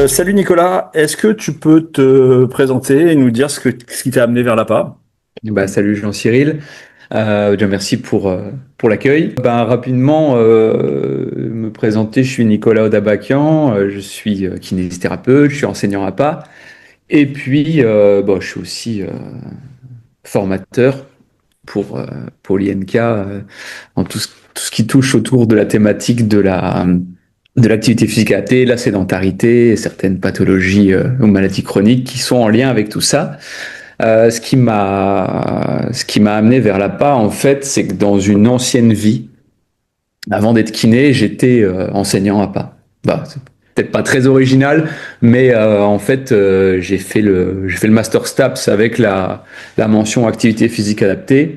Salut Nicolas, est-ce que tu peux te présenter et nous dire ce qui t'a amené vers l'APA? Salut Jean-Cyril. Déjà merci pour l'accueil. Rapidement, me présenter, je suis Nicolas Odabakian, je suis kinésithérapeute, je suis enseignant APA, et puis je suis aussi formateur pour l'INK en tout ce qui touche autour de la thématique de l'activité physique adaptée, la sédentarité et certaines pathologies ou maladies chroniques qui sont en lien avec tout ça. Ce qui m'a amené vers l'APA, en fait, c'est que dans une ancienne vie, avant d'être kiné, j'étais enseignant APA. C'est peut-être pas très original, mais en fait, j'ai fait le master STAPS avec la mention activité physique adaptée,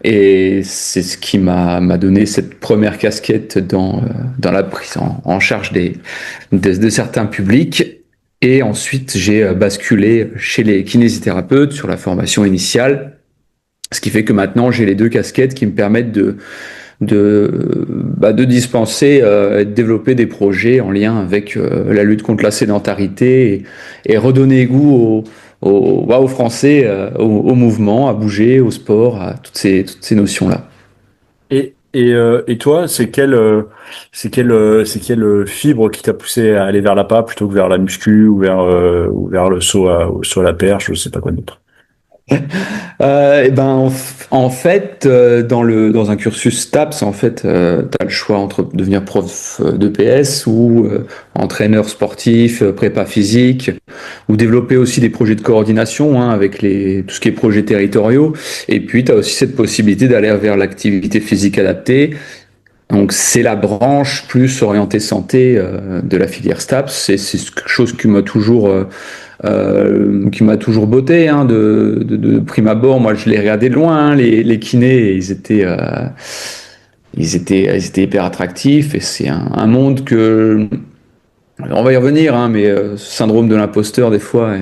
et c'est ce qui m'a donné cette première casquette dans la prise en charge de certains publics. Et ensuite, j'ai basculé chez les kinésithérapeutes sur la formation initiale, ce qui fait que maintenant, j'ai les deux casquettes qui me permettent de dispenser et de développer des projets en lien avec la lutte contre la sédentarité et redonner goût aux Français, au mouvement, à bouger, au sport, à toutes ces notions-là. Et toi, c'est quelle fibre qui t'a poussé à aller vers l'APA plutôt que vers la muscu ou vers au saut à la perche, je sais pas quoi d'autre. En fait, dans un cursus STAPS, en fait, tu as le choix entre devenir prof d'EPS ou entraîneur sportif, prépa physique, ou développer aussi des projets de coordination avec tout ce qui est projets territoriaux. Et puis, tu as aussi cette possibilité d'aller vers l'activité physique adaptée. Donc, c'est la branche plus orientée santé de la filière STAPS. C'est quelque chose qui m'a toujours botté, de prime abord. Moi, je les regardais de loin, les kinés, et ils étaient hyper attractifs, et c'est un monde que on va y revenir, mais ce syndrome de l'imposteur, des fois,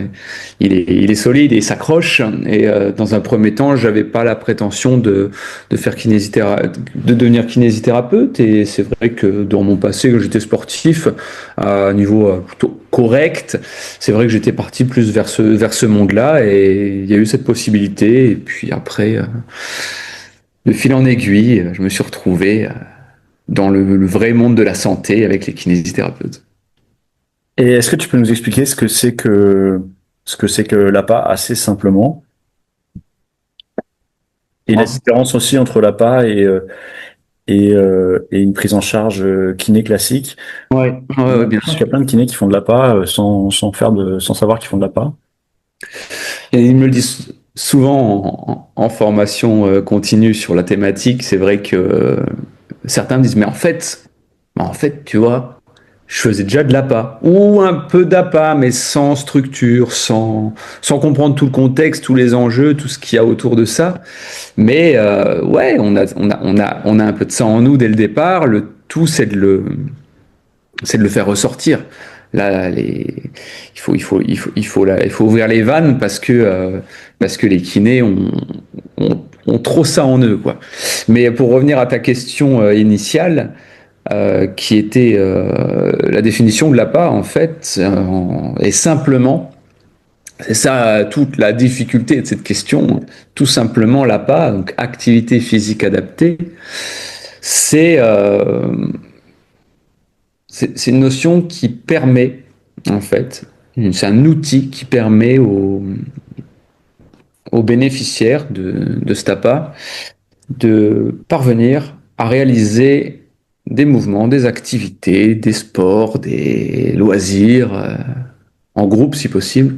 il est solide et il s'accroche. Et dans un premier temps, j'avais pas la prétention de devenir kinésithérapeute. Et c'est vrai que dans mon passé, quand j'étais sportif, à un niveau plutôt correct, c'est vrai que j'étais parti plus vers ce monde-là. Et il y a eu cette possibilité. Et puis après, de fil en aiguille, je me suis retrouvé dans le vrai monde de la santé avec les kinésithérapeutes. Et est-ce que tu peux nous expliquer ce que c'est que l'APA assez simplement et la différence aussi entre l'APA et une prise en charge kiné classique? Ouais, J'ai ouais, ouais, bien l'impression qu'il sûr. y a plein de kinés qui font de l'APA sans savoir qu'ils font de l'APA. Et ils me le disent souvent en formation continue sur la thématique. C'est vrai que certains me disent, mais en fait, tu vois, je faisais déjà de l'APA, ou un peu d'APA, mais sans structure, sans comprendre tout le contexte, tous les enjeux, tout ce qu'il y a autour de ça. Mais ouais, on a un peu de ça en nous dès le départ. Le tout, c'est de le faire ressortir. Là, il faut ouvrir les vannes parce que les kinés ont trop ça en eux, quoi. Mais pour revenir à ta question initiale, qui était la définition de l'APA, en fait, est simplement, c'est ça toute la difficulté de cette question, tout simplement l'APA, donc activité physique adaptée, c'est c'est une notion qui permet, en fait, c'est un outil qui permet aux bénéficiaires de cet APA de parvenir à réaliser des mouvements, des activités, des sports, des loisirs, en groupe si possible,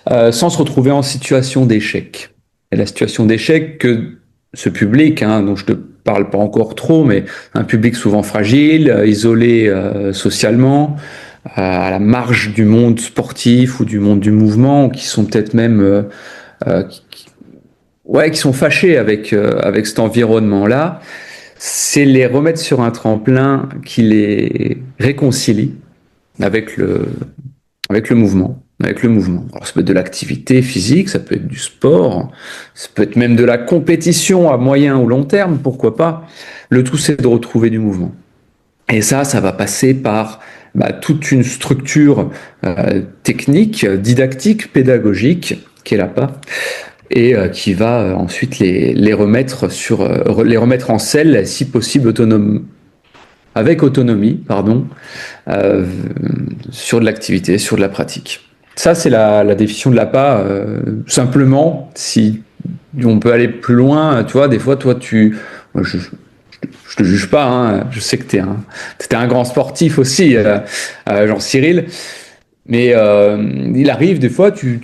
sans se retrouver en situation d'échec. Et la situation d'échec que ce public, dont je ne te parle pas encore trop, mais un public souvent fragile, isolé socialement, à la marge du monde sportif ou du monde du mouvement, qui sont peut-être même ouais, qui sont fâchés avec cet environnement-là, c'est les remettre sur un tremplin qui les réconcilie avec avec le mouvement. Avec le mouvement. Alors, ça peut être de l'activité physique, ça peut être du sport, ça peut être même de la compétition à moyen ou long terme, pourquoi pas. Le tout, c'est de retrouver du mouvement. Et ça va passer par toute une structure technique, didactique, pédagogique, qui est l'APA, et qui va ensuite les remettre les remettre en selle, si possible avec autonomie, pardon, euh, sur de l'activité, sur de la pratique. Ça, c'est la définition de l'APA. Simplement, si on peut aller plus loin, tu vois, des fois, toi, moi, je te juge pas, hein, je sais que t'es un grand sportif aussi, Jean-Cyril, mais il arrive des fois, tu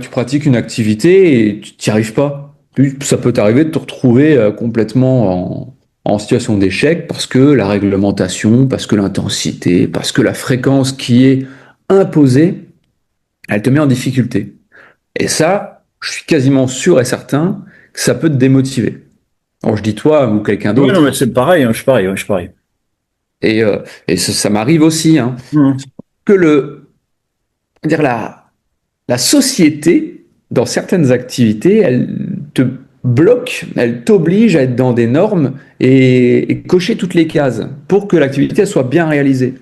pratiques une activité et tu n'y arrives pas. Ça peut t'arriver de te retrouver complètement en situation d'échec parce que la réglementation, parce que l'intensité, parce que la fréquence qui est imposée, elle te met en difficulté. Et ça, je suis quasiment sûr et certain que ça peut te démotiver. Alors je dis toi ou quelqu'un Ouais, non, mais d'autre. c'est pareil, hein, je suis pareil, ouais, je suis pareil. Et ça m'arrive aussi, hein, Mhm. que dire la société, dans certaines activités, elle te bloque, elle t'oblige à être dans des normes et cocher toutes les cases pour que l'activité soit bien réalisée.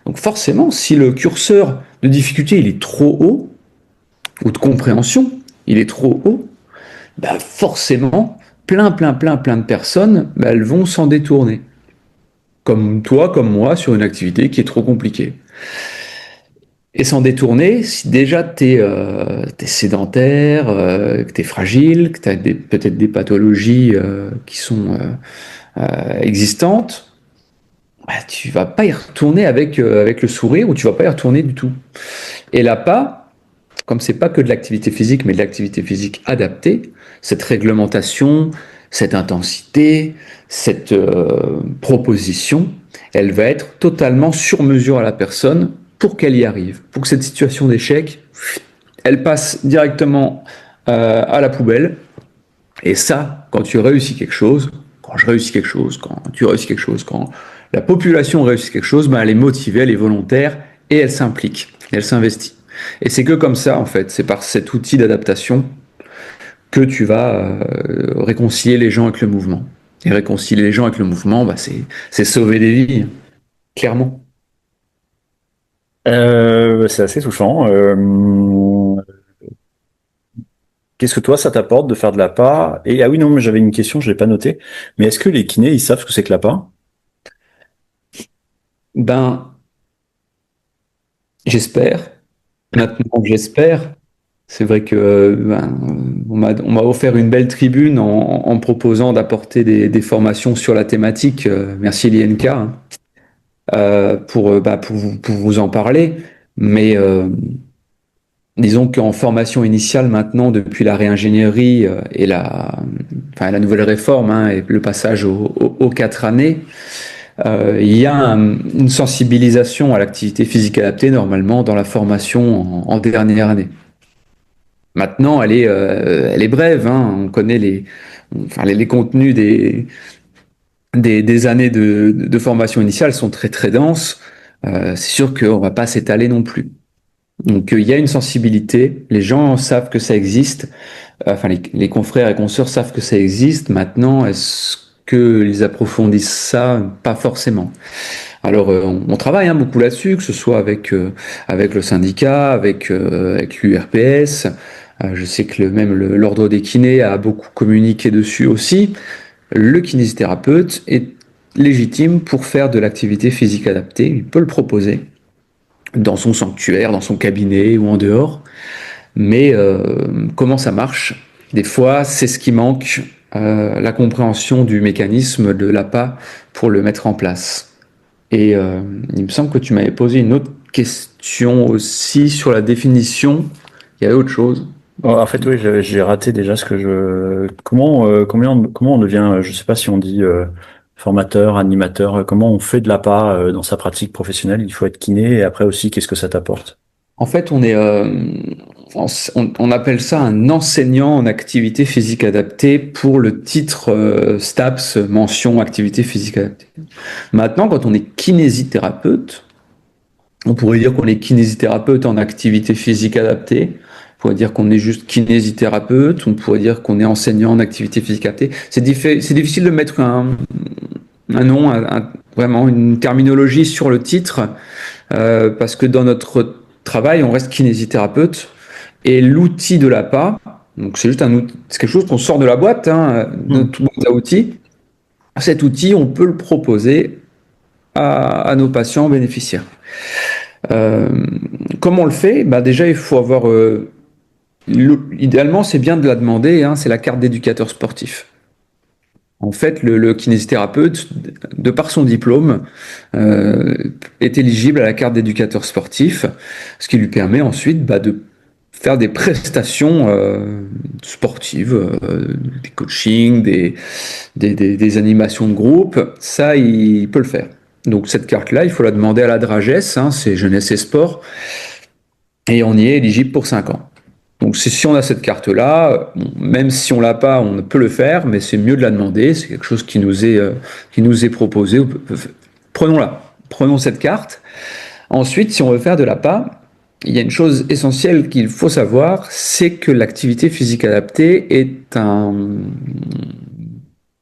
Donc forcément, si le curseur de difficulté il est trop haut, ou de compréhension, il est trop haut, forcément, plein de personnes, elles vont s'en détourner. Comme toi, comme moi, sur une activité qui est trop compliquée. Et s'en détourner, si déjà t'es sédentaire, que t'es fragile, que t'as peut-être des pathologies qui sont existantes, tu vas pas y retourner avec le sourire ou tu vas pas y retourner du tout. Et l'APA, comme c'est pas que de l'activité physique, mais de l'activité physique adaptée, cette réglementation, cette intensité, cette proposition, elle va être totalement sur mesure à la personne pour qu'elle y arrive, pour que cette situation d'échec, elle passe directement à la poubelle. Et ça, quand tu réussis quelque chose, quand je réussis quelque chose, quand tu réussis quelque chose, quand la population réussit quelque chose, elle est motivée, elle est volontaire et elle s'implique, elle s'investit. Et c'est que comme ça, en fait, c'est par cet outil d'adaptation que tu vas réconcilier les gens avec le mouvement. Et réconcilier les gens avec le mouvement, c'est sauver des vies, hein, clairement. C'est assez touchant. Qu'est-ce que toi, ça t'apporte de faire de l'APA? Et ah oui, non, mais j'avais une question, je l'ai pas noté. Mais est-ce que les kinés, ils savent ce que c'est que l'APA? Ben, j'espère. Maintenant que j'espère, c'est vrai que on m'a offert une belle tribune en me proposant d'apporter des formations sur la thématique. Merci l'INK, hein, pour vous en parler. Mais disons qu'en formation initiale maintenant, depuis la réingénierie et la nouvelle réforme, hein, et le passage aux 4 années, il y a une sensibilisation à l'activité physique adaptée normalement dans la formation en dernière année. Maintenant, elle est brève, hein. On connaît les contenus des années de formation initiale sont très très denses. C'est sûr qu'on va pas s'étaler non plus. Donc il y a une sensibilité, les gens savent que ça existe, enfin les confrères et consoeurs savent que ça existe. Maintenant, est-ce qu'ils approfondissent ça? Pas forcément. Alors on travaille hein, beaucoup là-dessus, que ce soit avec le syndicat, avec l'URPS. Je sais que même l'ordre des kinés a beaucoup communiqué dessus aussi. Le kinésithérapeute est légitime pour faire de l'activité physique adaptée. Il peut le proposer dans son sanctuaire, dans son cabinet ou en dehors. Mais comment ça marche? Des fois, c'est ce qui manque, la compréhension du mécanisme de l'APA pour le mettre en place. Et il me semble que tu m'avais posé une autre question aussi sur la définition. Il y avait autre chose. Bon, en fait, oui, j'ai raté déjà ce que je. Comment on devient, je sais pas si on dit formateur, animateur, comment on fait de l'APA dans sa pratique professionnelle? Il faut être kiné et après aussi, qu'est-ce que ça t'apporte? En fait, on appelle ça un enseignant en activité physique adaptée pour le titre STAPS, mention activité physique adaptée. Maintenant, quand on est kinésithérapeute, on pourrait dire qu'on est kinésithérapeute en activité physique adaptée. On pourrait dire qu'on est juste kinésithérapeute. On pourrait dire qu'on est enseignant en activité physique adaptée. C'est difficile de mettre un nom, vraiment une terminologie sur le titre. parce que dans notre travail, on reste kinésithérapeute et l'outil de l'APA, donc c'est juste un outil, c'est quelque chose qu'on sort de la boîte, hein, Hmm. notre boîte à outils. Cet outil, on peut le proposer à nos patients bénéficiaires. Euh, Comment on le fait? Bah déjà, il faut avoir idéalement, c'est bien de la demander, hein, c'est la carte d'éducateur sportif. En fait, le kinésithérapeute, de par son diplôme, euh, est éligible à la carte d'éducateur sportif, ce qui lui permet ensuite de faire des prestations sportives, des coachings, des animations de groupe. Ça, il peut le faire. Donc cette carte-là, il faut la demander à la Drages, hein, c'est Jeunesse et Sport, et on y est éligible pour 5 ans. Donc si on a cette carte-là, même si on l'a pas, on peut le faire, mais c'est mieux de la demander. C'est quelque chose qui nous est proposé. Prenons-la, prenons cette carte. Ensuite, si on veut faire de l'APA, il y a une chose essentielle qu'il faut savoir, c'est que l'activité physique adaptée est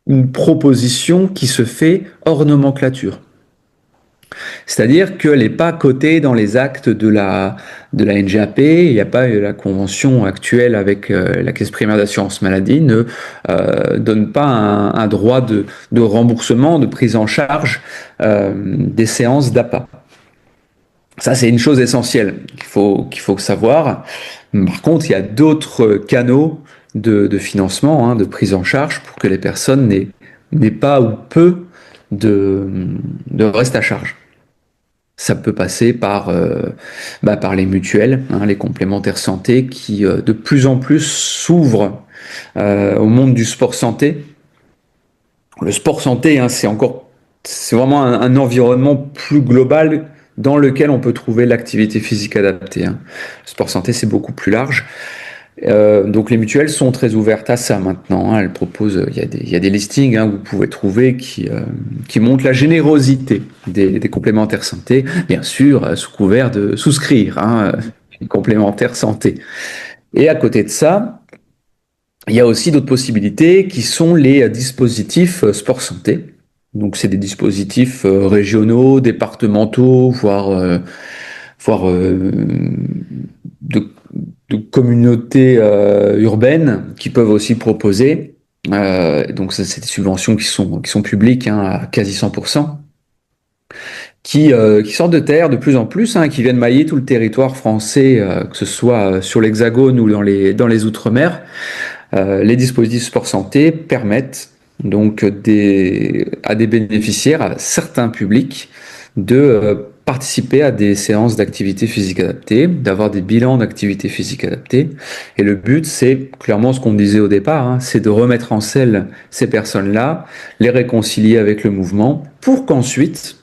une proposition qui se fait hors nomenclature. C'est-à-dire qu'elle n'est pas cotée dans les actes de la NGAP, il n'y a pas la convention actuelle avec la Caisse primaire d'assurance maladie ne donne pas un droit de remboursement, de prise en charge des séances d'APA. Ça, c'est une chose essentielle qu'il faut savoir. Par contre, il y a d'autres canaux de financement, hein, de prise en charge pour que les personnes n'aient pas ou peu de, de reste à charge. Ça peut passer par les mutuelles, hein, les complémentaires santé qui de plus en plus s'ouvrent au monde du sport santé. Le sport santé, hein, c'est vraiment un environnement plus global dans lequel on peut trouver l'activité physique adaptée, hein. Le sport santé, c'est beaucoup plus large. Donc les mutuelles sont très ouvertes à ça maintenant, hein. Elles proposent, il y a des listings, hein, que vous pouvez trouver qui montrent la générosité des complémentaires santé, bien sûr, sous couvert de souscrire, hein, les complémentaires santé. Et à côté de ça, il y a aussi d'autres possibilités qui sont les dispositifs sport santé. Donc c'est des dispositifs régionaux, départementaux, voire de, de communautés urbaines qui peuvent aussi proposer. Donc ça, c'est des subventions qui sont publiques, hein, à quasi 100%, qui sortent de terre de plus en plus, hein, qui viennent mailler tout le territoire français, que ce soit sur l'Hexagone ou dans les Outre-mer. Les dispositifs sport santé permettent donc à des bénéficiaires, à certains publics, de participer à des séances d'activité physique adaptée, d'avoir des bilans d'activité physique adaptée. Et le but, c'est clairement ce qu'on disait au départ, hein, c'est de remettre en selle ces personnes-là, les réconcilier avec le mouvement, pour qu'ensuite,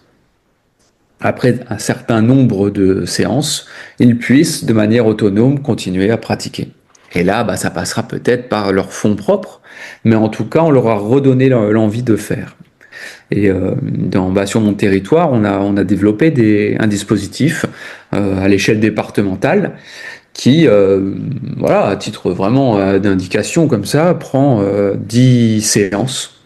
après un certain nombre de séances, ils puissent de manière autonome continuer à pratiquer. Et là, ça passera peut-être par leurs fonds propres, mais en tout cas, on leur a redonné l'envie de faire. Et sur mon territoire, on a développé un dispositif à l'échelle départementale qui, voilà, à titre vraiment d'indication comme ça, prend 10 séances,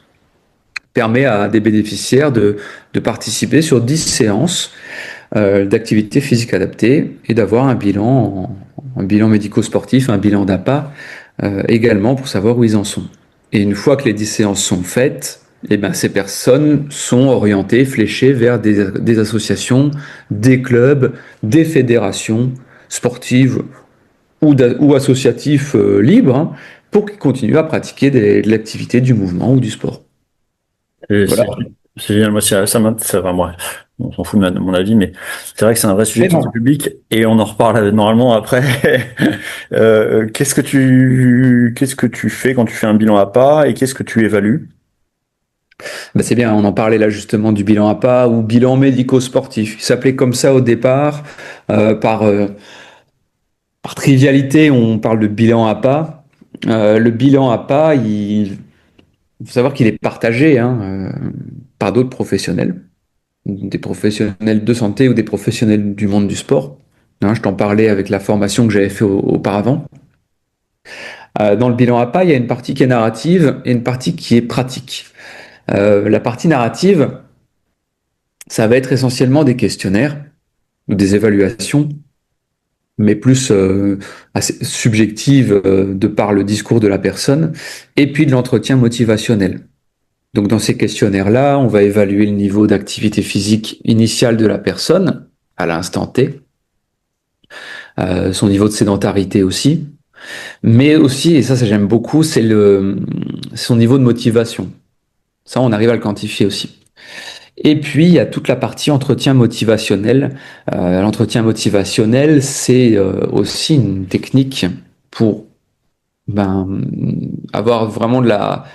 permet à des bénéficiaires de participer sur 10 séances d'activité physique adaptée et d'avoir un bilan médico-sportif, un bilan d'APA également pour savoir où ils en sont. Et une fois que les 10 séances sont faites, eh ben, ces personnes sont orientées, fléchées vers des associations, des clubs, des fédérations sportives ou associatifs libres, hein, pour qu'ils continuent à pratiquer de l'activité, du mouvement ou du sport. Et Voilà. c'est génial. Moi, ça va, moi, on s'en fout de mon avis, mais c'est vrai que c'est un vrai sujet qui est Vraiment. public et on en reparle normalement après. Qu'est-ce que tu fais quand tu fais un bilan à pas et qu'est-ce que tu évalues? C'est bien, on en parlait là justement du bilan APA ou bilan médico-sportif. Il s'appelait comme ça au départ. Euh, par, euh, Par trivialité, on parle de bilan APA. Le bilan APA, il faut savoir qu'il est partagé, hein, par d'autres professionnels, des professionnels de santé ou des professionnels du monde du sport. Hein, je t'en parlais avec la formation que j'avais fait auparavant. Dans le bilan APA, il y a une partie qui est narrative et une partie qui est pratique. La partie narrative, ça va être essentiellement des questionnaires ou des évaluations, mais plus assez subjectives de par le discours de la personne, et puis de l'entretien motivationnel. Donc dans ces questionnaires-là, on va évaluer le niveau d'activité physique initiale de la personne à l'instant T, son niveau de sédentarité aussi, mais aussi, et ça j'aime beaucoup, c'est son niveau de motivation. Ça, on arrive à le quantifier aussi. Et puis, il y a toute la partie entretien motivationnel. L'entretien motivationnel, c'est aussi une technique pour avoir vraiment de la,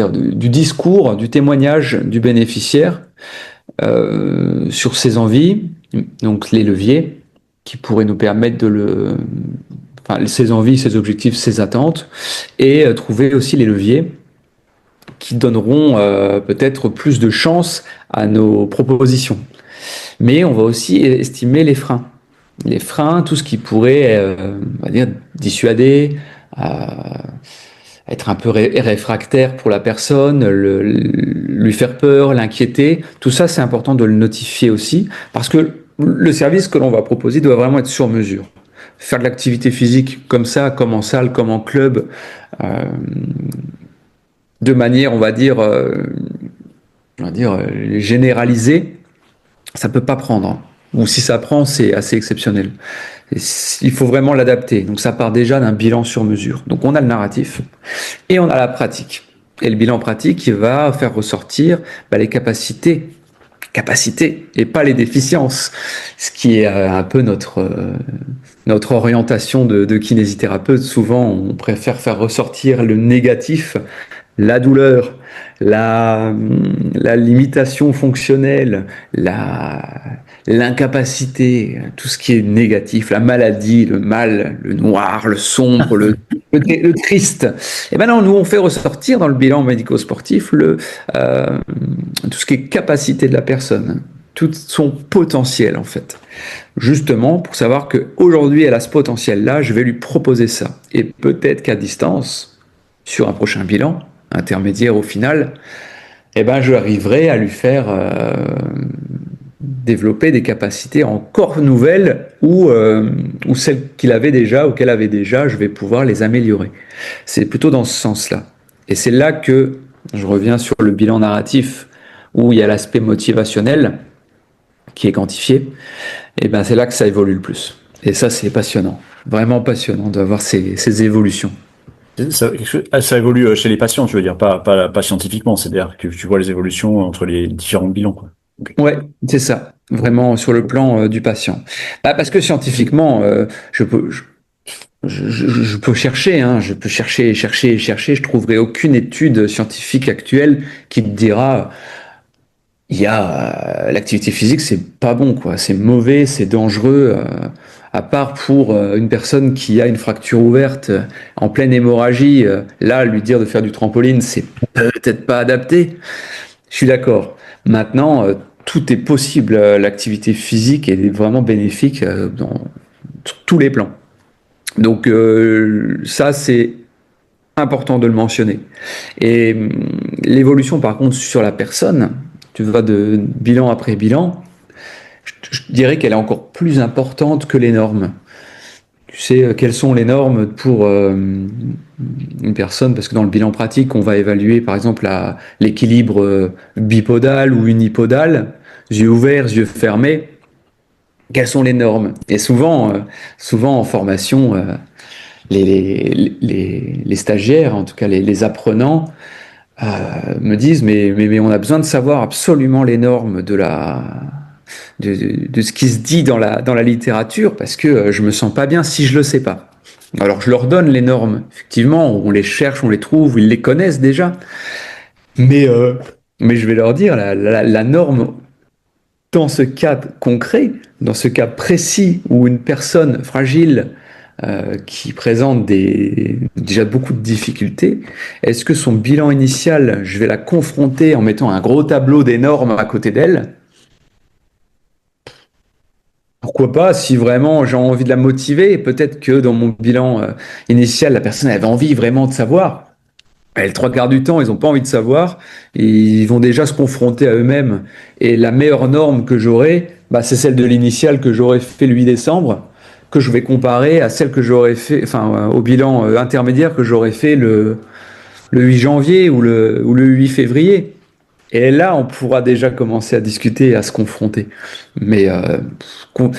du discours, du témoignage du bénéficiaire sur ses envies, donc les leviers qui pourraient nous permettre ses envies, ses objectifs, ses attentes, et trouver aussi les leviers qui donneront peut-être plus de chance à nos propositions. Mais on va aussi estimer les freins. Les freins, tout ce qui pourrait, on va dire, dissuader, être un peu réfractaire pour la personne, lui faire peur, l'inquiéter. Tout ça, c'est important de le notifier aussi, parce que le service que l'on va proposer doit vraiment être sur mesure. Faire de l'activité physique comme ça, comme en salle, comme en club, de manière, on va dire généralisée, ça peut pas prendre. Ou si ça prend, c'est assez exceptionnel. Il faut vraiment l'adapter. Donc ça part déjà d'un bilan sur mesure. Donc on a le narratif et on a la pratique. Et le bilan pratique, il va faire ressortir les capacités et pas les déficiences, ce qui est un peu notre orientation de kinésithérapeute. Souvent, on préfère faire ressortir le négatif, la douleur, la limitation fonctionnelle, l'incapacité, tout ce qui est négatif, la maladie, le mal, le noir, le sombre, le triste. Et maintenant, nous, on fait ressortir dans le bilan médico-sportif tout ce qui est capacité de la personne, tout son potentiel, en fait. Justement, pour savoir qu'aujourd'hui, elle a ce potentiel-là, je vais lui proposer ça. Et peut-être qu'à distance, sur un prochain bilan, intermédiaire au final, je arriverai à lui faire développer des capacités encore nouvelles ou celles qu'il avait déjà ou qu'elle avait déjà, je vais pouvoir les améliorer. C'est plutôt dans ce sens-là. Et c'est là que je reviens sur le bilan narratif où il y a l'aspect motivationnel qui est quantifié. Et c'est là que ça évolue le plus. Et ça, c'est passionnant. Vraiment passionnant d'avoir ces évolutions. Ça évolue chez les patients, tu veux dire, pas scientifiquement, c'est-à-dire que tu vois les évolutions entre les différents bilans, quoi. Okay. Ouais, c'est ça, vraiment sur le plan du patient. Parce que scientifiquement, je peux chercher, je peux chercher, je trouverai aucune étude scientifique actuelle qui te dira l'activité physique, c'est pas bon, quoi, c'est mauvais, c'est dangereux. À part pour une personne qui a une fracture ouverte en pleine hémorragie, là, lui dire de faire du trampoline, c'est peut-être pas adapté. Je suis d'accord. Maintenant, tout est possible. L'activité physique est vraiment bénéfique sur tous les plans. Donc ça, c'est important de le mentionner. Et l'évolution, par contre, sur la personne, tu vas de bilan après bilan, je dirais qu'elle est encore plus importante que les normes. Tu sais, quelles sont les normes pour une personne, parce que dans le bilan pratique, on va évaluer par exemple l'équilibre bipodal ou unipodal, yeux ouverts, yeux fermés. Quelles sont les normes? Et souvent en formation, les stagiaires, en tout cas les apprenants, me disent mais on a besoin de savoir absolument les normes de ce qui se dit dans la littérature parce que je me sens pas bien si je le sais pas. Alors je leur donne les normes, effectivement, on les cherche, on les trouve, ils les connaissent déjà, mais je vais leur dire la norme dans ce cas concret, dans ce cas précis où une personne fragile qui présente déjà beaucoup de difficultés, est-ce que son bilan initial, je vais la confronter en mettant un gros tableau des normes à côté d'elle? Pourquoi pas, si vraiment j'ai envie de la motiver, peut-être que dans mon bilan initial, la personne avait envie vraiment de savoir. Et le trois quarts du temps, ils n'ont pas envie de savoir. Ils vont déjà se confronter à eux-mêmes. Et la meilleure norme que j'aurai, bah, c'est celle de l'initiale que j'aurais fait le 8 décembre, que je vais comparer à celle que j'aurais fait, enfin, au bilan intermédiaire que j'aurais fait le 8 janvier ou le 8 février. Et là, on pourra déjà commencer à discuter et à se confronter. Mais com-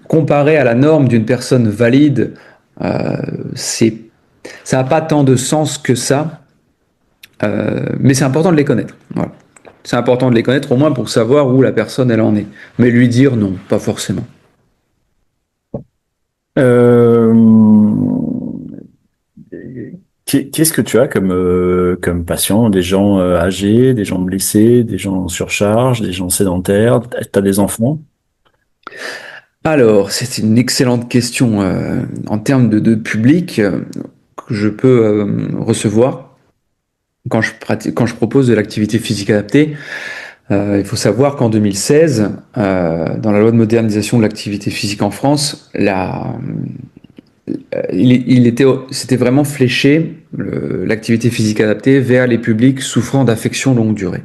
comparé à la norme d'une personne valide, euh, c'est, ça n'a pas tant de sens que ça. Mais c'est important de les connaître. Voilà. C'est important de les connaître au moins pour savoir où la personne elle en est. Mais lui dire non, pas forcément. Euh, Qu'est-ce que tu as comme, comme patient? Des gens âgés, des gens blessés, des gens en surcharge, des gens sédentaires? T'as des enfants? Alors, c'est une excellente question en termes de public que je peux recevoir quand je propose de l'activité physique adaptée. Il faut savoir qu'en 2016, dans la loi de modernisation de l'activité physique en France, c'était vraiment fléché l'activité physique adaptée vers les publics souffrant d'affections longue durée.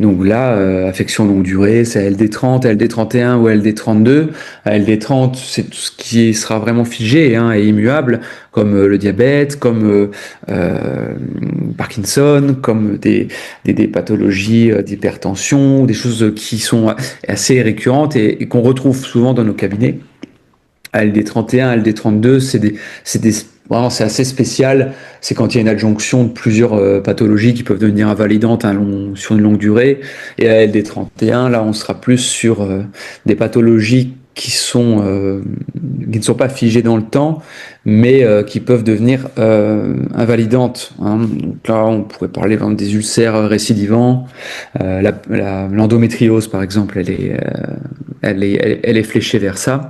Donc là, affection longue durée, c'est LD30, LD31 ou LD32. LD30, c'est tout ce qui sera vraiment figé hein, et immuable, comme le diabète, comme Parkinson, comme des pathologies d'hypertension, des choses qui sont assez récurrentes et qu'on retrouve souvent dans nos cabinets. LD31, LD32, vraiment, c'est assez spécial. C'est quand il y a une adjonction de plusieurs pathologies qui peuvent devenir invalidantes sur une longue durée. Et à LD31, là, on sera plus sur des pathologies qui ne sont pas figées dans le temps, mais qui peuvent devenir invalidantes. Hein. Donc là, on pourrait parler vraiment des ulcères récidivants. L'endométriose, par exemple, elle est fléchée vers ça.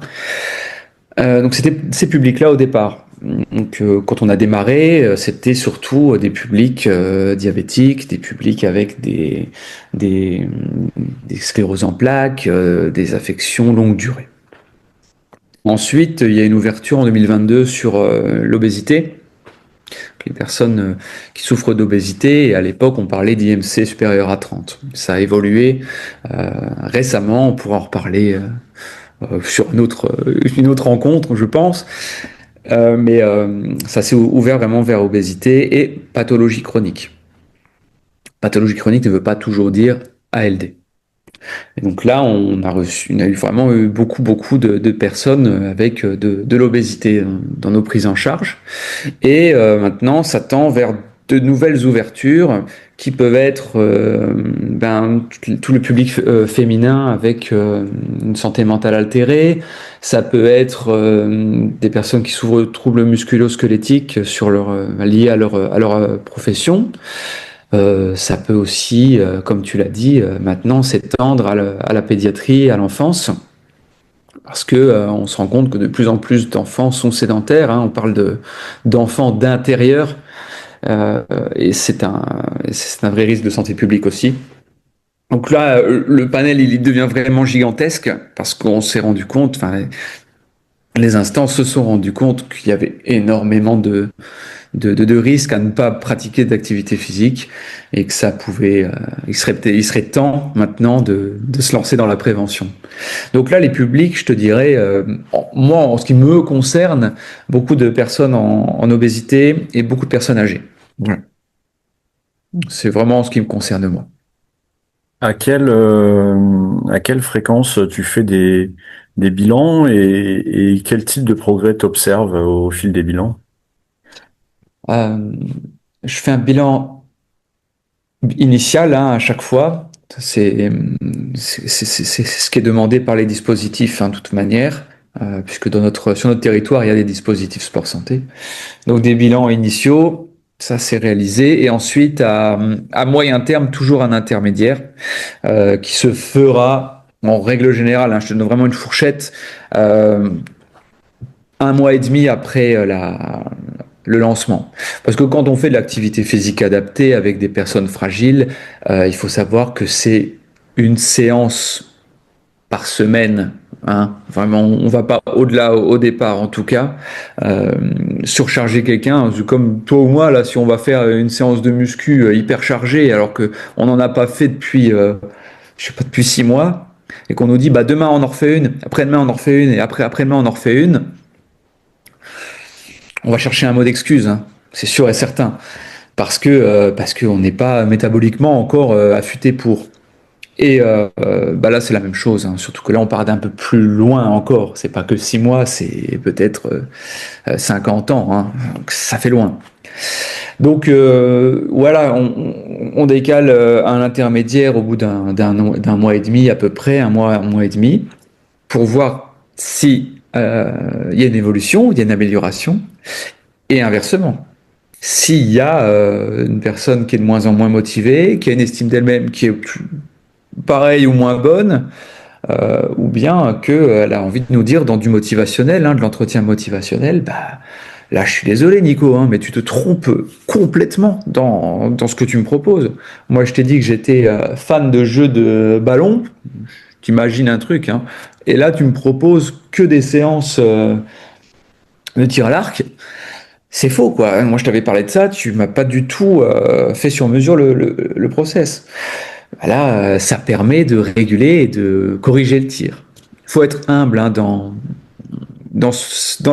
Donc c'était ces publics-là au départ. Donc quand on a démarré, c'était surtout des publics diabétiques, des publics avec des, des scléroses en plaques, des affections longue durée. Ensuite, il y a une ouverture en 2022 sur l'obésité, les personnes qui souffrent d'obésité, et à l'époque on parlait d'IMC supérieur à 30. Ça a évolué récemment, on pourra en reparler sur une autre rencontre, je pense. Mais ça s'est ouvert vraiment vers obésité et pathologie chronique. Pathologie chronique ne veut pas toujours dire ALD. Et donc là, on a eu vraiment eu beaucoup de personnes avec de l'obésité dans nos prises en charge. Et maintenant, ça tend vers de nouvelles ouvertures qui peuvent être tout le public féminin avec une santé mentale altérée. Ça peut être des personnes qui souffrent de troubles musculo-squelettiques liés à leur profession. Ça peut aussi, comme tu l'as dit, maintenant s'étendre à la pédiatrie, à l'enfance, parce que on se rend compte que de plus en plus d'enfants sont sédentaires. Hein, on parle d'enfants d'intérieur, euh, et c'est un vrai risque de santé publique aussi. Donc là, le panel il devient vraiment gigantesque parce qu'on s'est rendu compte, enfin, les instances se sont rendues compte qu'il y avait énormément de risques à ne pas pratiquer d'activité physique et que ça pouvait, il serait temps maintenant de se lancer dans la prévention. Donc là, les publics, je te dirais, moi, en ce qui me concerne, beaucoup de personnes en obésité et beaucoup de personnes âgées. Voilà. C'est vraiment ce qui me concerne moi. À quelle fréquence tu fais des bilans et quel type de progrès t'observes au fil des bilans? Euh, je fais un bilan initial hein, à chaque fois. C'est ce qui est demandé par les dispositifs, hein, de toute manière, puisque sur notre territoire, il y a des dispositifs sport santé. Donc des bilans initiaux, ça c'est réalisé. Et ensuite, à moyen terme, toujours un intermédiaire qui se fera en règle générale, hein, je te donne vraiment une fourchette, euh, un mois et demi après le lancement. Parce que quand on fait de l'activité physique adaptée avec des personnes fragiles, il faut savoir que c'est une séance par semaine hein. Vraiment, on va pas au-delà au départ en tout cas. Euh, Surcharger quelqu'un, comme toi ou moi là, si on va faire une séance de muscu hyper chargée alors que on n'en a pas fait depuis, je sais pas, depuis 6 mois, et qu'on nous dit bah demain on en refait une, après-demain on en refait une, et après-demain on en refait une, on va chercher un mot d'excuse, hein. C'est sûr et certain, parce qu'on n'est pas métaboliquement encore affûté pour. Et bah là, c'est la même chose, hein. Surtout que là, on part d'un peu plus loin encore. C'est pas que 6 mois, c'est peut-être 50 ans, hein. Donc, ça fait loin. Donc voilà, on décale un intermédiaire au bout d'un mois et demi à peu près, un mois et demi, pour voir si il y a une évolution, il y a une amélioration, et inversement. S'il y a une personne qui est de moins en moins motivée, qui a une estime d'elle-même qui est pareille ou moins bonne, ou bien qu'elle a envie de nous dire dans du motivationnel, hein, de l'entretien motivationnel, bah là je suis désolé Nico, hein, mais tu te trompes complètement dans ce que tu me proposes. Moi je t'ai dit que j'étais fan de jeux de ballon, t'imagines un truc, hein, et là tu me proposes que des séances de tir à l'arc. C'est faux, quoi. Moi, je t'avais parlé de ça, tu m'as pas du tout fait sur mesure le process. Là, ça permet de réguler et de corriger le tir. Il faut être humble, hein, dans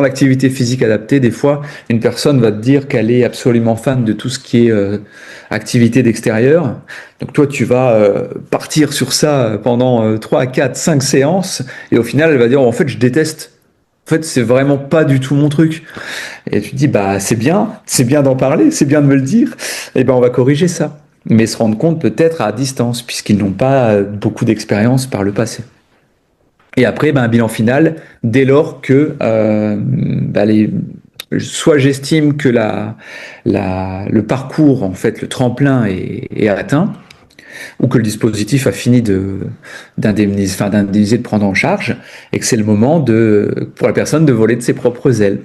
l'activité physique adaptée. Des fois, une personne va te dire qu'elle est absolument fan de tout ce qui est activité d'extérieur. Donc toi, tu vas partir sur ça pendant 3, 4, 5 séances, et au final, elle va dire, en fait, je déteste. En fait, c'est vraiment pas du tout mon truc. Et tu te dis, bah, c'est bien d'en parler, c'est bien de me le dire. Et ben, on va corriger ça. Mais se rendre compte peut-être à distance, puisqu'ils n'ont pas beaucoup d'expérience par le passé. Et après, ben, un bilan final, dès lors que bah, soit j'estime que le parcours, en fait, le tremplin est atteint, ou que le dispositif a fini d'indemniser, de prendre en charge, et que c'est le moment pour la personne de voler de ses propres ailes.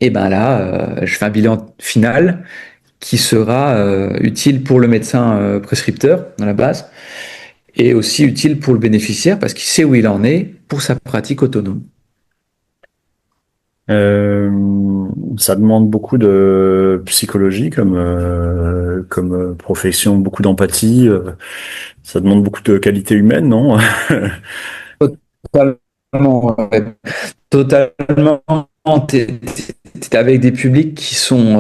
Et ben là, je fais un bilan final qui sera utile pour le médecin prescripteur à la base, et aussi utile pour le bénéficiaire parce qu'il sait où il en est pour sa pratique autonome. Ça demande beaucoup de psychologie comme profession, beaucoup d'empathie. Ça demande beaucoup de qualité humaine, non? Totalement, ouais. Totalement. T'es avec des publics qui sont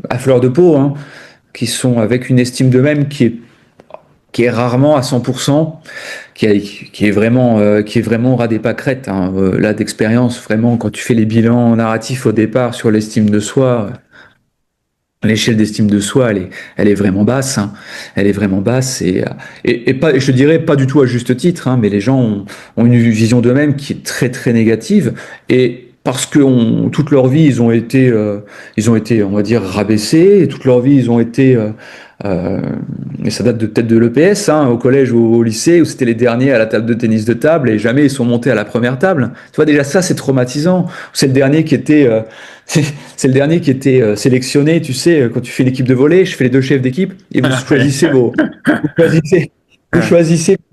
à fleur de peau, hein, qui sont avec une estime d'eux-mêmes qui est rarement à 100%, qui est vraiment au ras des pâquerettes, hein. Là, d'expérience, vraiment, quand tu fais les bilans narratifs au départ sur l'estime de soi, l'échelle d'estime de soi, elle est vraiment basse, hein. Elle est vraiment basse et pas, je dirais pas du tout à juste titre, hein, mais les gens ont une vision d'eux-mêmes qui est très très négative et parce que toute leur vie ils ont été, on va dire, rabaissés, et toute leur vie ils ont été et ça date peut-être de l'EPS, hein, au collège ou au lycée, où c'était les derniers à la table de tennis de table et jamais ils sont montés à la première table. Tu vois, déjà ça, c'est traumatisant. C'est le dernier qui était, c'est le dernier qui était sélectionné, tu sais, quand tu fais l'équipe de volley, je fais les deux chefs d'équipe, et vous choisissez vos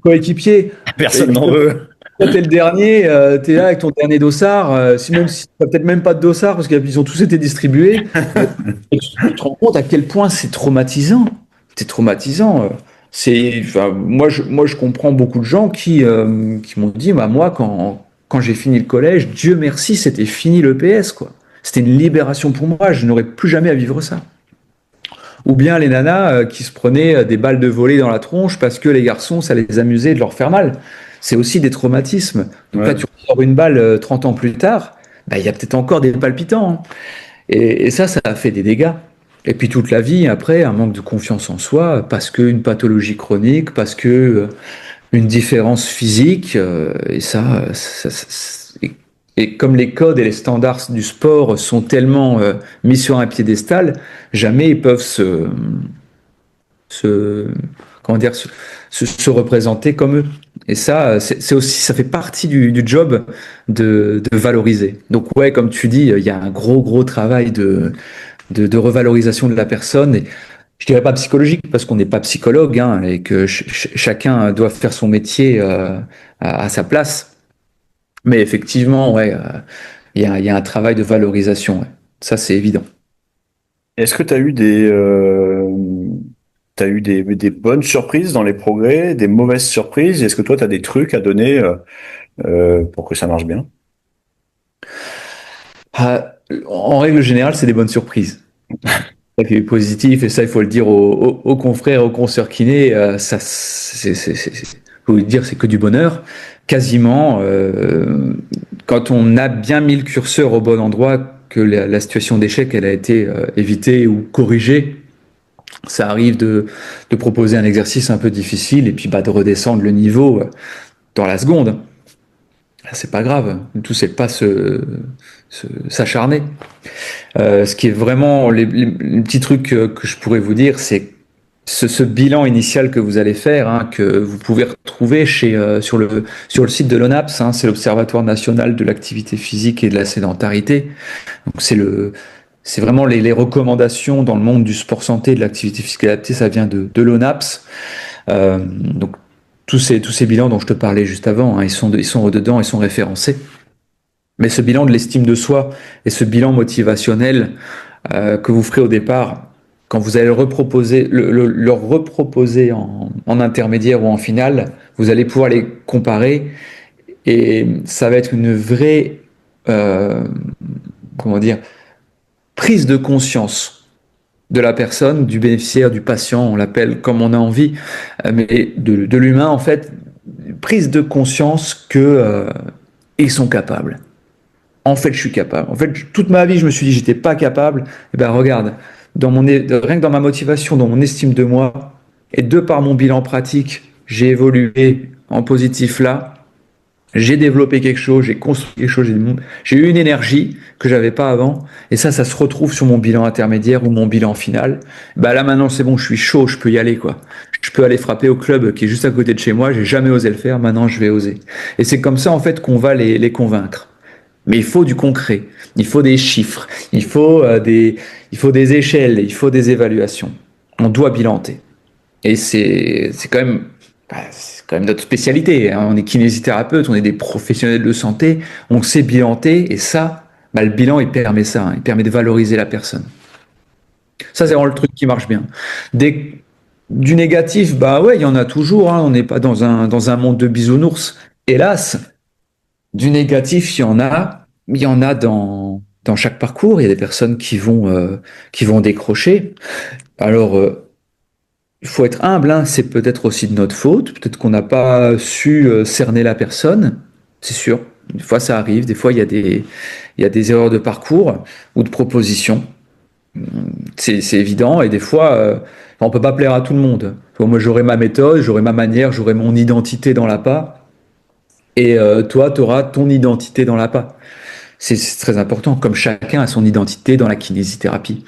coéquipiers. Et Personne puis, n'en veut. toi, t'es le dernier, t'es là avec ton dernier dossard, même si t'as peut-être même pas de dossard parce qu'ils ont tous été distribués. Et tu te rends compte à quel point c'est traumatisant. C'est traumatisant. Enfin, moi, je comprends beaucoup de gens qui m'ont dit, bah, moi, quand j'ai fini le collège, Dieu merci, c'était fini le PS, quoi. C'était une libération pour moi. Je n'aurais plus jamais à vivre ça. Ou bien les nanas qui se prenaient des balles de volley dans la tronche parce que les garçons, ça les amusait de leur faire mal. C'est aussi des traumatismes. Donc là, Ouais. tu ressors une balle 30 ans plus tard, bah, il y a peut-être encore des palpitants, hein. Et ça a fait des dégâts. Et puis toute la vie, après, un manque de confiance en soi, parce qu'une pathologie chronique, parce que une différence physique, et et comme les codes et les standards du sport sont tellement mis sur un piédestal, jamais ils peuvent se, comment dire, se représenter comme eux. Et ça, c'est aussi, ça fait partie du job de valoriser. Donc ouais, comme tu dis, il y a un gros travail de revalorisation de la personne. Et je dirais pas psychologique parce qu'on n'est pas psychologue, hein, et que chacun doit faire son métier à sa place. Mais effectivement, ouais, il y a un travail de valorisation. Ouais. Ça, c'est évident. Est-ce que tu as eu t'as eu des bonnes surprises dans les progrès, des mauvaises surprises? Est-ce que toi, tu as des trucs à donner pour que ça marche bien? Ah, en règle générale, c'est des bonnes surprises. Ça qui est positif, et ça, il faut le dire aux confrères, aux consoeurs kinés, ça, faut le dire, c'est que du bonheur. Quasiment, quand on a bien mis le curseur au bon endroit, que la situation d'échec, elle a été évitée ou corrigée, ça arrive de proposer un exercice un peu difficile et puis bah, de redescendre le niveau dans la seconde. C'est pas grave, tout c'est pas s'acharner. Ce qui est vraiment les petits trucs que je pourrais vous dire, c'est ce bilan initial que vous allez faire, hein, que vous pouvez retrouver sur le site de l'ONAPS, hein, c'est l'Observatoire national de l'activité physique et de la sédentarité. Donc c'est vraiment les recommandations dans le monde du sport santé et de l'activité physique adaptée, ça vient de l'ONAPS. Donc tous ces bilans dont je te parlais juste avant, hein, ils sont dedans, ils sont référencés. Mais ce bilan de l'estime de soi et ce bilan motivationnel que vous ferez au départ, quand vous allez leur reproposer en intermédiaire ou en finale, vous allez pouvoir les comparer et ça va être une vraie, euh, comment dire, prise de conscience de la personne, du bénéficiaire, du patient, on l'appelle comme on a envie, mais de l'humain en fait, prise de conscience que ils sont capables. En fait, je suis capable. En fait, toute ma vie, je me suis dit, j'étais pas capable. Et ben, regarde, rien que dans ma motivation, dans mon estime de moi, et de par mon bilan pratique, j'ai évolué en positif là. J'ai développé quelque chose, j'ai construit quelque chose, j'ai eu une énergie que j'avais pas avant. Et ça se retrouve sur mon bilan intermédiaire ou mon bilan final. Bah là, maintenant, c'est bon, je suis chaud, je peux y aller, quoi. Je peux aller frapper au club qui est juste à côté de chez moi. J'ai jamais osé le faire. Maintenant, je vais oser. Et c'est comme ça, en fait, qu'on va les convaincre. Mais il faut du concret, il faut des chiffres, il faut des échelles, il faut des évaluations. On doit bilanter. Et c'est quand même notre spécialité, hein. On est kinésithérapeute, on est des professionnels de santé, on sait bilanter et ça, bah, le bilan il permet ça, hein. Il permet de valoriser la personne. Ça c'est vraiment le truc qui marche bien. Du négatif, bah ouais, il y en a toujours, hein. On n'est pas dans un monde de bisounours, hélas. Du négatif, il y en a dans chaque parcours. Il y a des personnes qui vont décrocher. Alors, il faut être humble, hein. C'est peut-être aussi de notre faute. Peut-être qu'on n'a pas su cerner la personne. C'est sûr. Des fois, ça arrive. Des fois, il y a des erreurs de parcours ou de proposition. C'est évident. Et des fois, on peut pas plaire à tout le monde. Moi, j'aurai ma méthode, j'aurai ma manière, j'aurai mon identité dans l'appât. Et toi, tu auras ton identité dans l'appât. C'est très important, comme chacun a son identité dans la kinésithérapie,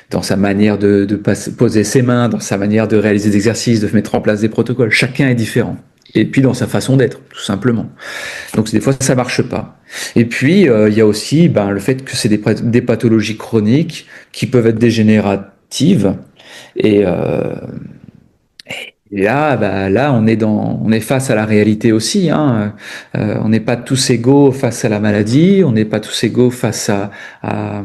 dans sa manière de poser ses mains, dans sa manière de réaliser des exercices, de mettre en place des protocoles. Chacun est différent. Et puis dans sa façon d'être, tout simplement. Donc des fois, ça marche pas. Et puis, il y a aussi ben, le fait que c'est des pathologies chroniques qui peuvent être dégénératives. Et, et là, bah, là, on est face à la réalité aussi, hein. On n'est pas tous égaux face à la maladie, on n'est pas tous égaux face à, à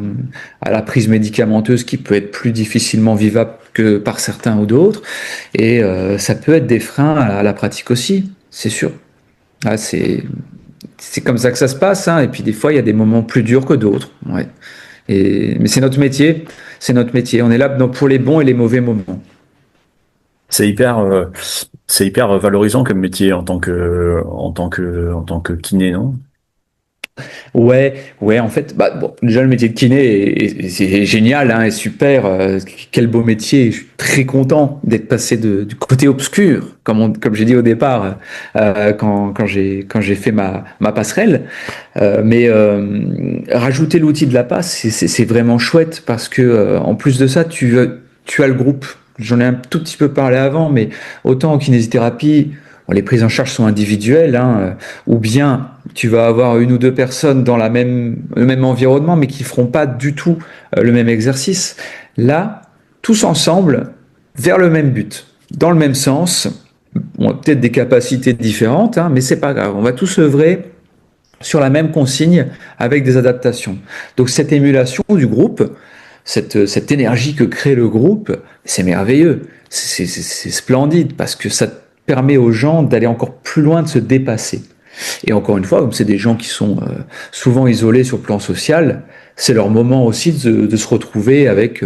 la prise médicamenteuse qui peut être plus difficilement vivable que par certains ou d'autres. Et ça peut être des freins à la pratique aussi, c'est sûr. Ah, c'est comme ça que ça se passe, hein. Et puis des fois, il y a des moments plus durs que d'autres. Ouais. Mais c'est notre métier, c'est notre métier. On est là pour les bons et les mauvais moments. C'est hyper, c'est hyper valorisant comme métier en tant que kiné, non? Ouais, ouais, en fait, bah, bon, déjà le métier de kiné c'est génial, hein, et super, quel beau métier. Je suis très content d'être passé du côté obscur, comme j'ai dit au départ, quand j'ai fait ma passerelle. Mais rajouter l'outil de la passe, c'est vraiment chouette parce que en plus de ça, tu as le groupe. J'en ai un tout petit peu parlé avant, mais autant en kinésithérapie, bon, les prises en charge sont individuelles, hein, ou bien tu vas avoir une ou deux personnes dans le même environnement, mais qui feront pas du tout le même exercice. Là, tous ensemble, vers le même but, dans le même sens. On a peut-être des capacités différentes, hein, mais c'est pas grave. On va tous œuvrer sur la même consigne avec des adaptations. Donc cette émulation du groupe, cette énergie que crée le groupe, c'est merveilleux, c'est splendide parce que ça permet aux gens d'aller encore plus loin, de se dépasser. Et encore une fois, comme c'est des gens qui sont souvent isolés sur le plan social, c'est leur moment aussi de se retrouver avec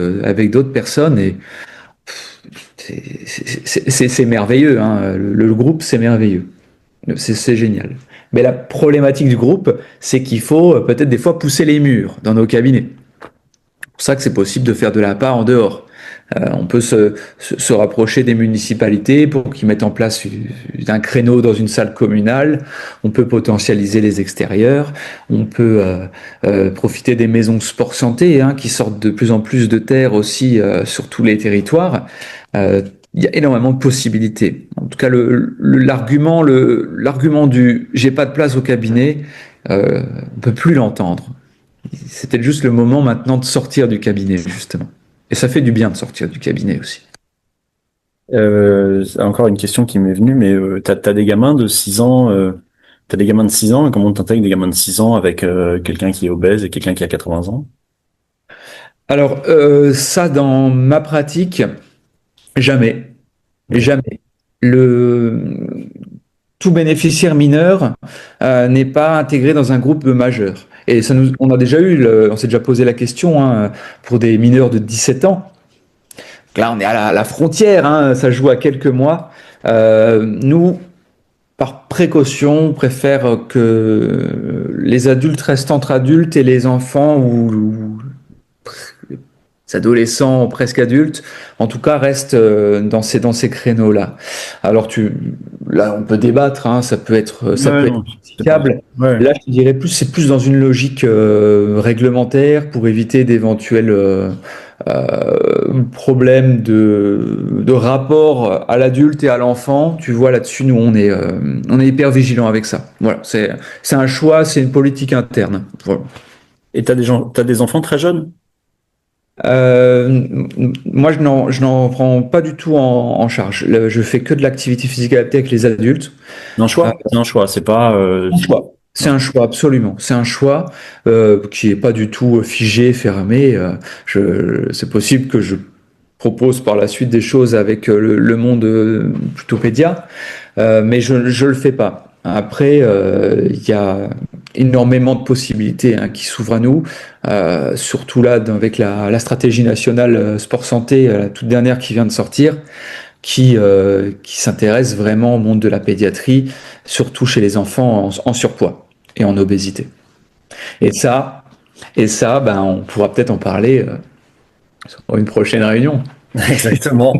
d'autres personnes et c'est merveilleux. Hein. Le groupe, c'est merveilleux. C'est génial. Mais la problématique du groupe, c'est qu'il faut peut-être des fois pousser les murs dans nos cabinets. C'est pour ça que c'est possible de faire de la part en dehors. On peut se rapprocher des municipalités pour qu'ils mettent en place un créneau dans une salle communale. On peut potentialiser les extérieurs. On peut profiter des maisons sport santé hein, qui sortent de plus en plus de terre aussi sur tous les territoires. Il y a énormément de possibilités. En tout cas, l'argument du j'ai pas de place au cabinet, on peut plus l'entendre. C'était juste le moment maintenant de sortir du cabinet, justement. Et ça fait du bien de sortir du cabinet aussi. C'est encore une question qui m'est venue, mais t'as des gamins de 6 ans, t'as des gamins de 6 ans, et comment t'intègres des gamins de 6 ans avec quelqu'un qui est obèse et quelqu'un qui a 80 ans? Alors, ça, dans ma pratique, jamais. Jamais. Le, Tout bénéficiaire mineur n'est pas intégré dans un groupe de majeurs. Et on a déjà on s'est déjà posé la question hein, pour des mineurs de 17 ans. Là, on est à la frontière, hein, ça joue à quelques mois. Nous, par précaution, on préfère que les adultes restent entre adultes et les enfants ou les adolescents presque adultes, en tout cas, restent dans ces créneaux-là. Alors, là, on peut débattre, hein, ça Ouais, peut être non, c'est pas. praticable. Ouais. Là, je dirais c'est plus dans une logique réglementaire pour éviter d'éventuels problème de rapport à l'adulte et à l'enfant. Tu vois, là-dessus, nous, on est hyper vigilant avec ça. Voilà, c'est un choix, c'est une politique interne. Voilà. Et t'as des enfants très jeunes? Moi, je n'en prends pas du tout en charge. Je fais que de l'activité physique adaptée avec les adultes. C'est un choix? C'est un choix, c'est pas. Un choix. C'est un choix, absolument. C'est un choix qui est pas du tout figé, fermé. C'est possible que je propose par la suite des choses avec le monde plutôt pédia, mais je le fais pas. Après, il y a énormément de possibilités hein, qui s'ouvrent à nous, surtout là avec la stratégie nationale sport santé, la toute dernière qui vient de sortir, qui s'intéresse vraiment au monde de la pédiatrie, surtout chez les enfants en surpoids et en obésité. Et ça, ben, on pourra peut-être en parler sur une prochaine réunion. Exactement.